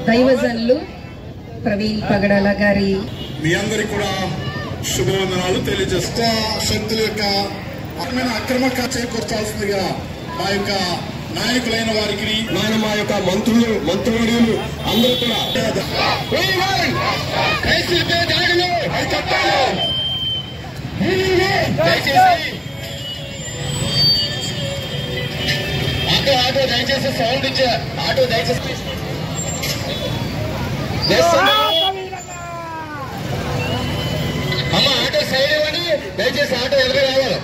దైవజనులు ప్రవీణ్ పగడాల గారి మీ అందరికి కూడా శుభవందనాలు తెలియజేస్తా. శక్తుల యొక్క అక్రమ చేకూర్చాల్సిందిగా మా యొక్క నాయకులైన వారికి మా యొక్క మంత్రులు అందరూ కూడా ఆటో దయచేసి సౌండ్ ఇచ్చే ఆటో దయచేసి అమ్మ ఆటో సైడ్ ఇవ్వండి. దయచేసి ఆటో ఎదురు రావాలి.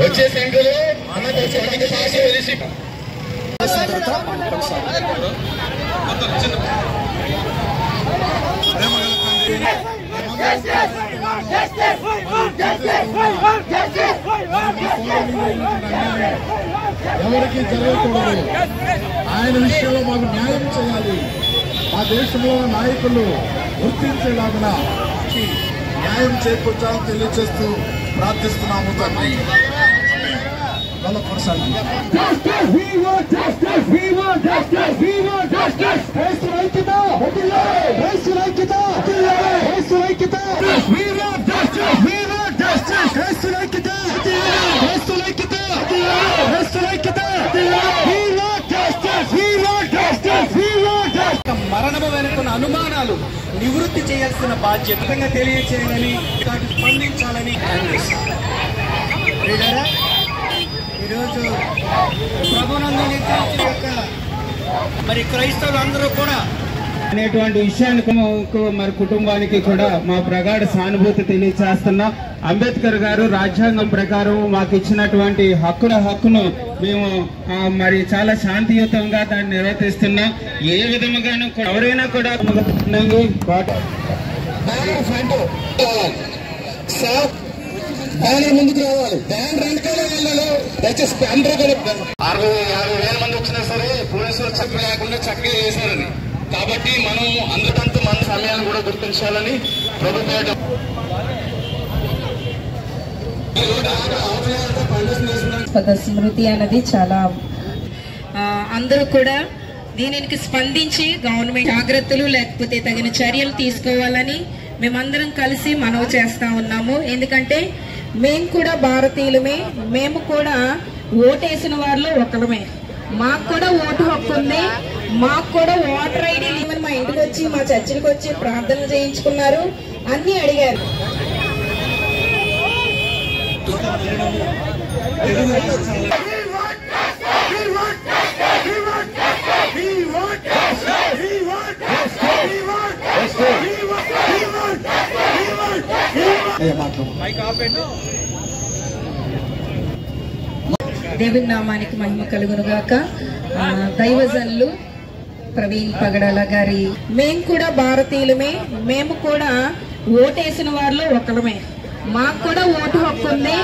వచ్చే శంకరు అన్నకు వచ్చి సాక్షి వదిలేసి ఎవరికి జరగకూడదు. ఆయన విషయంలో మాకు న్యాయం చేయాలి. మా దేశంలో నాయకులు గుర్తించేలాగా న్యాయం చేకూర్చాలని తెలియజేస్తూ ప్రార్థిస్తున్నాము తండ్రి. మరణము వెనుకున్న అనుమానాలు నివృత్తి చేయాల్సిన బాధ్యతగా తెలియచేయాలని స్పందించాలని ఈరోజు ప్రభునందు నిర్ణయించిన యొక్క మరి క్రైస్తవులు అందరూ కూడా అనేటువంటి విషయానికి మరి కుటుంబానికి కూడా మా ప్రగాఢ సానుభూతి తెలియజేస్తున్నాం. అంబేద్కర్ గారు రాజ్యాంగం ప్రకారం మాకు ఇచ్చినటువంటి హక్కును మేము మరి చాలా శాంతియుతంగా దాన్ని నిర్వర్తిస్తున్నాం. ఏ విధముగానూ ఎవరైనా కూడా ముందుకు రావాలి. బ్యాన్ వెనకాల వెళ్ళాలి. దయచేసి అందరూ కూడా 60,000 మంది వచ్చినా సరే పోలీసులు చక్కగా లేకుండా చక్కగా చేశారని. కాబట్టి మనం అందుకంటూ మన సమయాన్ని కూడా గుర్తించాలని ప్రభుత్వం స్మృతి అన్నది చాలా అందరూ కూడా దీనికి స్పందించి గవర్నమెంట్ జాగ్రత్తలు లేకపోతే తగిన చర్యలు తీసుకోవాలని మేమందరం కలిసి మనవి చేస్తా ఉన్నాము. ఎందుకంటే మేము కూడా భారతీయులమే, మేము కూడా ఓటేసిన వారిలో ఒకరమే. మాకు కూడా ఓటు హక్కు ఉంది, మాకు కూడా ఓటర్ ఐడి లేవని మా ఇంటికి వచ్చి మా చర్చికి వచ్చి ప్రార్థనలు చేయించుకున్నారు, అన్ని అడిగారు. దేవుని నామానికి మహిమ కలుగునుగాక. దైవజనులు ప్రవీణ్ పగడాల గారి మేము కూడా భారతీయులమే, మేము కూడా ఓటేసిన వారిలో ఒకరమే. మాకు కూడా ఓటు హక్కు ఉంది,